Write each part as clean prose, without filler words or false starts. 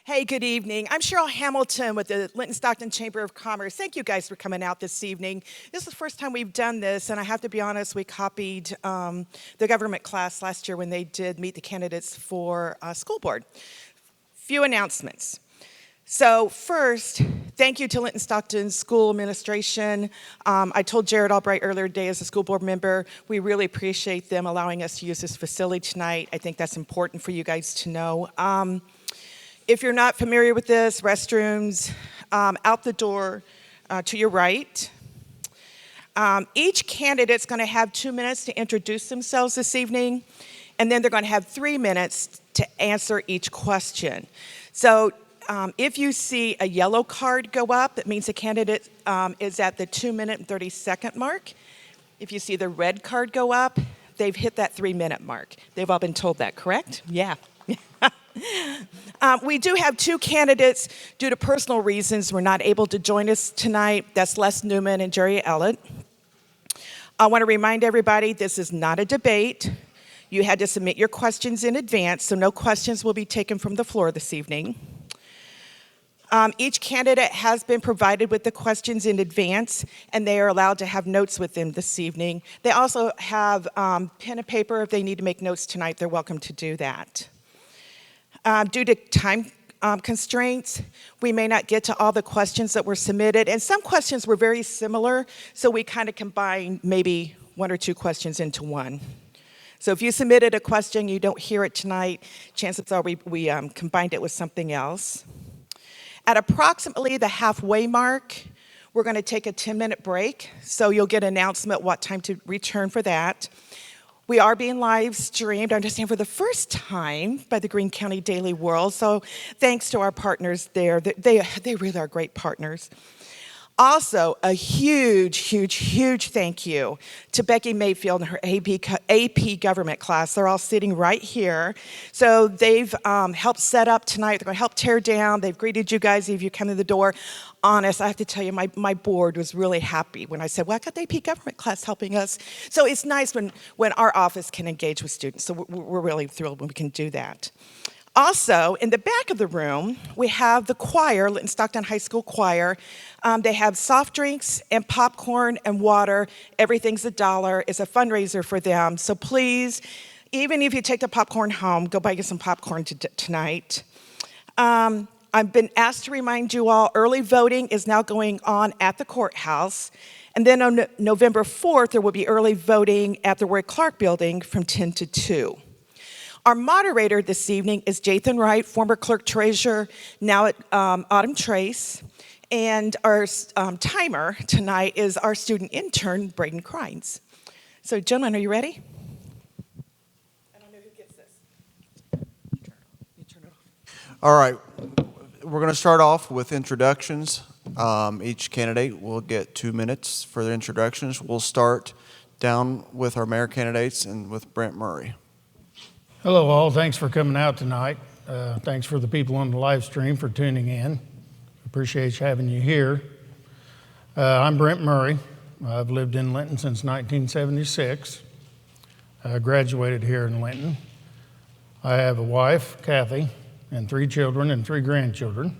Hey, good evening. I'm Cheryl Hamilton with the Linton Stockton Chamber of Commerce. Thank you guys for coming out this evening. This is the first time we've done this, and I have to be honest, we copied the government class last year when they did meet the candidates for school board. Few announcements. So first, thank you to Linton Stockton School Administration. I told Jared Albright earlier today as a school board member, we really appreciate them allowing us to use this facility tonight. I think that's important for you guys to know. If you're not familiar with this, restrooms out the door to your right. Each candidate's going to have 2 minutes to introduce themselves this evening, and then they're going to have 3 minutes to answer each question. So if you see a yellow card go up, that means the candidate is at the 2-minute and 30-second mark. If you see the red card go up, they've hit that 3-minute mark. They've all been told that, correct? Yeah. We do have 2 candidates due to personal reasons were not able to join us tonight. That's Les Newman and Jerry Ellett. I want to remind everybody this is not a debate. You had to submit your questions in advance, so no questions will be taken from the floor this evening. Each candidate has been provided with the questions in advance, and they are allowed to have notes with them this evening. They also have pen and paper. If they need to make notes tonight, they're welcome to do that. Due to time constraints, we may not get to all the questions that were submitted, and some questions were very similar, so we kind of combined maybe 1 or 2 questions into one. So if you submitted a question, you don't hear it tonight, chances are we combined it with something else. At approximately the halfway mark, we're going to take a 10-minute break, so you'll get an announcement what time to return for that. We are being live streamed, I understand, for the first time by the Greene County Daily World, so thanks to our partners there. They really are great partners. Also, a huge thank you to Becky Mayfield and her AP government class. They're all sitting right here. So they've helped set up tonight. They're going to help tear down. They've greeted you guys if you come in the door. Honest, I have to tell you, my board was really happy when I said, well, I got the AP government class helping us. So it's nice when our office can engage with students. So we're really thrilled when we can do that. Also, in the back of the room, we have the choir, Linton Stockton High School Choir. They have soft drinks and popcorn and water. Everything's $1. It's a fundraiser for them. So please, even if you take the popcorn home, go buy you some popcorn tonight. I've been asked to remind you all, early voting is now going on at the courthouse. And then on November 4th, there will be early voting at the Roy Clark Building from 10 to 2. Our moderator this evening is Jathan Wright, former clerk treasurer, now at Autumn Trace. And our timer tonight is our student intern, Braden Crines. So gentlemen, are you ready? I don't know who gets this. You turn it off. All right, we're going to start off with introductions. Each candidate will get 2 minutes for their introductions. We'll start down with our mayor candidates and with Brent Murray. Hello all, thanks for coming out tonight. Thanks for the people on the live stream for tuning in. Appreciate having you here. I'm Brent Murray. I've lived in Linton since 1976. I graduated here in Linton. I have a wife, Kathy, and 3 children and 3 grandchildren.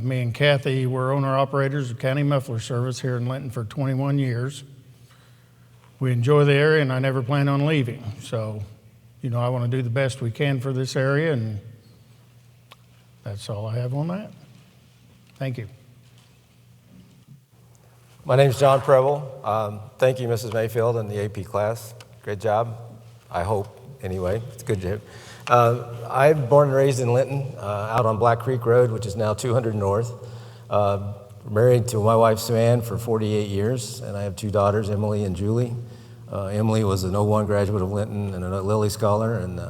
Me and Kathy were owner-operators of County Muffler Service here in Linton for 21 years. We enjoy the area and I never plan on leaving. So, I want to do the best we can for this area, and that's all I have on that. Thank you. My name is John Preble. Thank you, Mrs. Mayfield and the AP class. Great job, I hope, anyway. It's good to I'm born and raised in Linton, out on Black Creek Road, which is now 200 North. Married to my wife, Sue Ann, for 48 years, and I have 2 daughters, Emily and Julie. Emily was an '01 graduate of Linton and a Lilly Scholar, and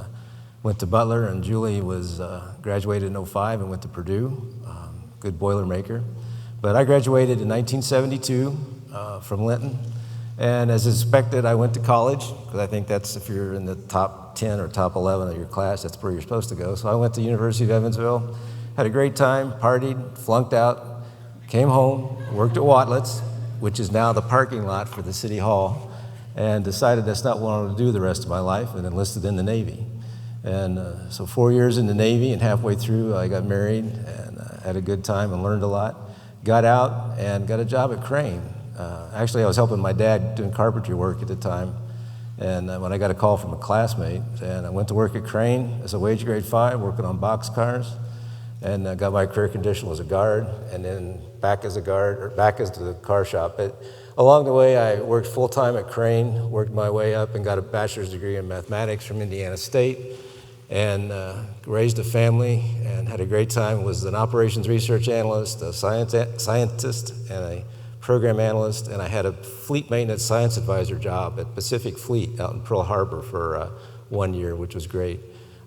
went to Butler, and Julie was graduated in '05 and went to Purdue, good Boilermaker. But I graduated in 1972 from Linton, and as expected, I went to college, because I think that's, if you're in the top 10 or top 11 of your class, that's where you're supposed to go. So I went to University of Evansville, had a great time, partied, flunked out, came home, worked at Watlets, which is now the parking lot for the City Hall, and decided that's not what I wanted to do the rest of my life, and enlisted in the Navy. And so 4 years in the Navy, and halfway through I got married and had a good time and learned a lot. Got out and got a job at Crane. Actually, I was helping my dad doing carpentry work at the time. And when I got a call from a classmate, and I went to work at Crane as a wage grade 5, working on box cars, and got my career condition as a guard, and then back as a guard, or back as the car shop. But along the way, I worked full-time at Crane, worked my way up and got a bachelor's degree in mathematics from Indiana State, and raised a family and had a great time. Was an operations research analyst, a scientist, and a program analyst, and I had a fleet maintenance science advisor job at Pacific Fleet out in Pearl Harbor for 1 year, which was great.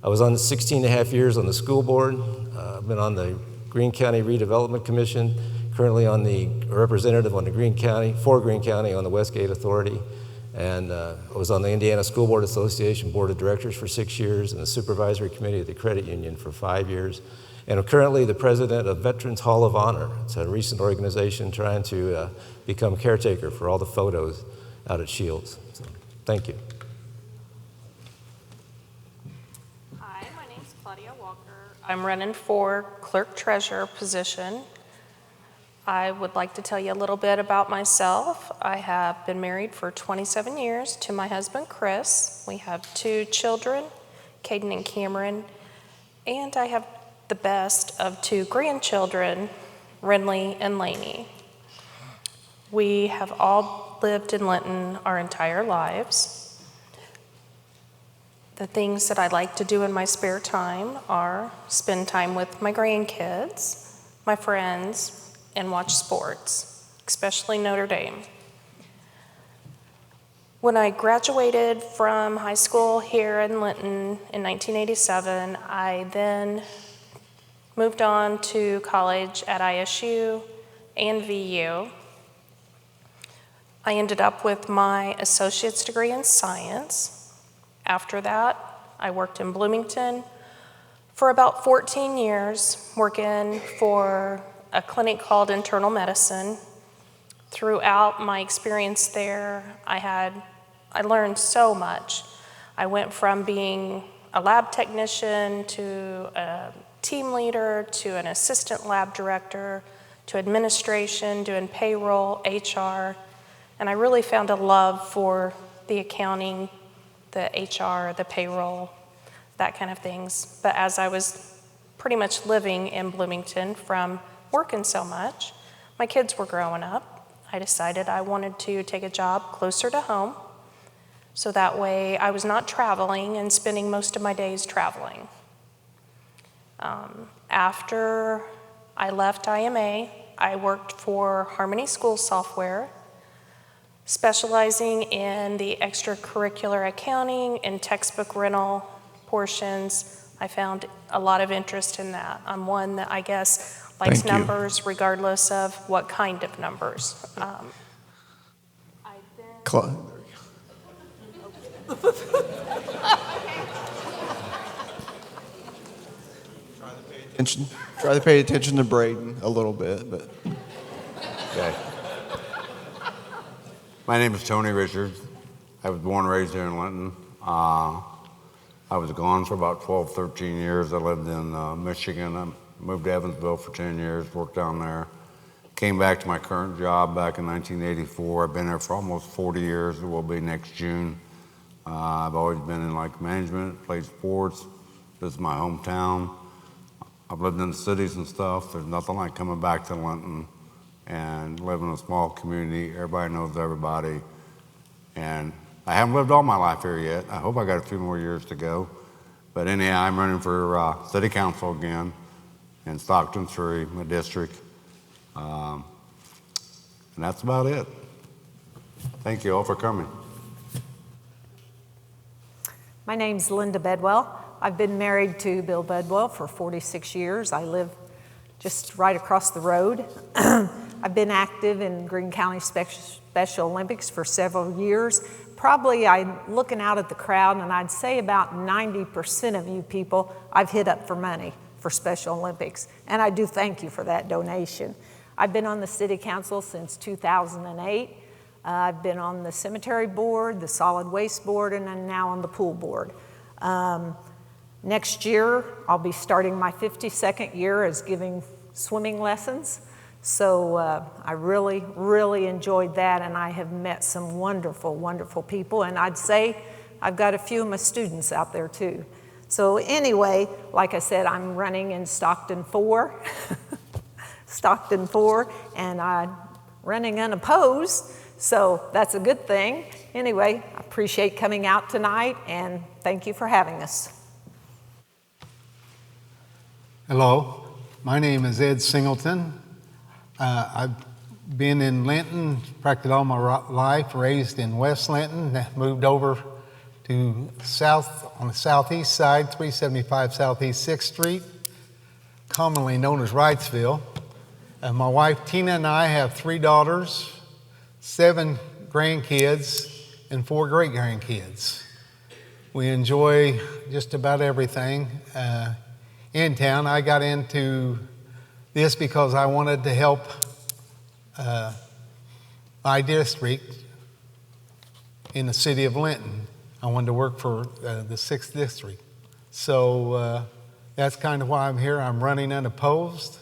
I was on 16 and a half years on the school board. I've been on the Greene County Redevelopment Commission, currently on the representative on the for Greene County on the Westgate Authority, and I was on the Indiana School Board Association Board of Directors for 6 years and the supervisory committee of the credit union for 5 years. And I'm currently the president of Veterans Hall of Honor. It's a recent organization trying to become caretaker for all the photos out at Shields. So, thank you. Hi, my name's Claudia Walker. I'm running for clerk treasurer position. I would like to tell you a little bit about myself. I have been married for 27 years to my husband, Chris. We have 2 children, Caden and Cameron, and I have the best of 2 grandchildren, Renly and Lainey. We have all lived in Linton our entire lives. The things that I like to do in my spare time are spend time with my grandkids, my friends, and watch sports, especially Notre Dame. When I graduated from high school here in Linton in 1987, I then moved on to college at ISU and VU. I ended up with my associate's degree in science. After that, I worked in Bloomington for about 14 years, working for a clinic called Internal Medicine. Throughout my experience there, I learned so much. I went from being a lab technician to a team leader to an assistant lab director to administration, doing payroll, HR, and I really found a love for the accounting, the HR, the payroll, that kind of things. But as I was pretty much living in Bloomington from working so much, my kids were growing up. I decided I wanted to take a job closer to home, so that way I was not traveling and spending most of my days traveling. After I left IMA, I worked for Harmony School Software, specializing in the extracurricular accounting and textbook rental portions. I found a lot of interest in that. I'm one that I guess likes numbers regardless of what kind of numbers. Try to pay attention to Braden a little bit, but. Okay. My name is Tony Richards. I was born and raised here in Linton. I was gone for about 12, 13 years. I lived in Michigan. I moved to Evansville for 10 years, worked down there. Came back to my current job back in 1984. I've been there for almost 40 years. It will be next June. I've always been in like management, played sports. This is my hometown. I've lived in the cities and stuff. There's nothing like coming back to Linton and living in a small community. Everybody knows everybody. And I haven't lived all my life here yet. I hope I got a few more years to go. But anyhow, I'm running for city council again in Stockton 3, my district. And that's about it. Thank you all for coming. My name's Linda Bedwell. I've been married to Bill Bedwell for 46 years. I live just right across the road. I've been active in Greene County Special Olympics for several years. Probably I'm looking out at the crowd and I'd say about 90% of you people I've hit up for money for Special Olympics. And I do thank you for that donation. I've been on the City Council since 2008. I've been on the Cemetery Board, the Solid Waste Board, and I'm now on the Pool Board. Next year, I'll be starting my 52nd year as giving swimming lessons. So I really, really enjoyed that, and I have met some wonderful, wonderful people, and I'd say I've got a few of my students out there too. So anyway, like I said, I'm running in Stockton 4, Stockton 4, and I'm running unopposed, so that's a good thing. Anyway, I appreciate coming out tonight, and thank you for having us. Hello, my name is Ed Singleton. I've been in Linton practically all my life, raised in West Linton, moved over to on the southeast side, 375 Southeast 6th Street, commonly known as Wrightsville. My wife Tina and I have 3 daughters, 7 grandkids, and 4 great-grandkids. We enjoy just about everything in town. I got into this because I wanted to help my district in the city of Linton. I wanted to work for the 6th District. So that's kind of why I'm here. I'm running unopposed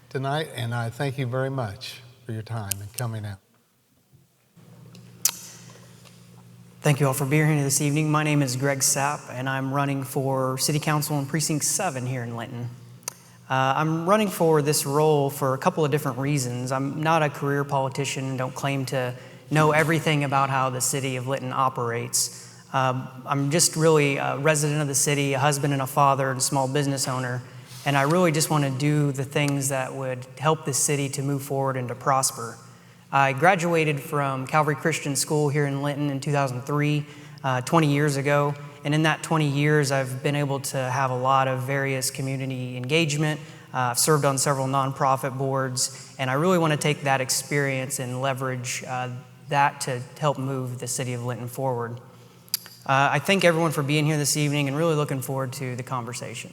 tonight, and I thank you very much for your time and coming out. Thank you all for being here this evening. My name is Greg Sapp, and I'm running for City Council in Precinct 7 here in Linton. I'm running for this role for a couple of different reasons. I'm not a career politician and don't claim to know everything about how the city of Linton operates. I'm just really a resident of the city, a husband and a father and a small business owner, and I really just want to do the things that would help the city to move forward and to prosper. I graduated from Calvary Christian School here in Linton in 2003, 20 years ago. And in that 20 years, I've been able to have a lot of various community engagement. I've served on several nonprofit boards, and I really want to take that experience and leverage that to help move the city of Linton forward. I thank everyone for being here this evening and really looking forward to the conversation.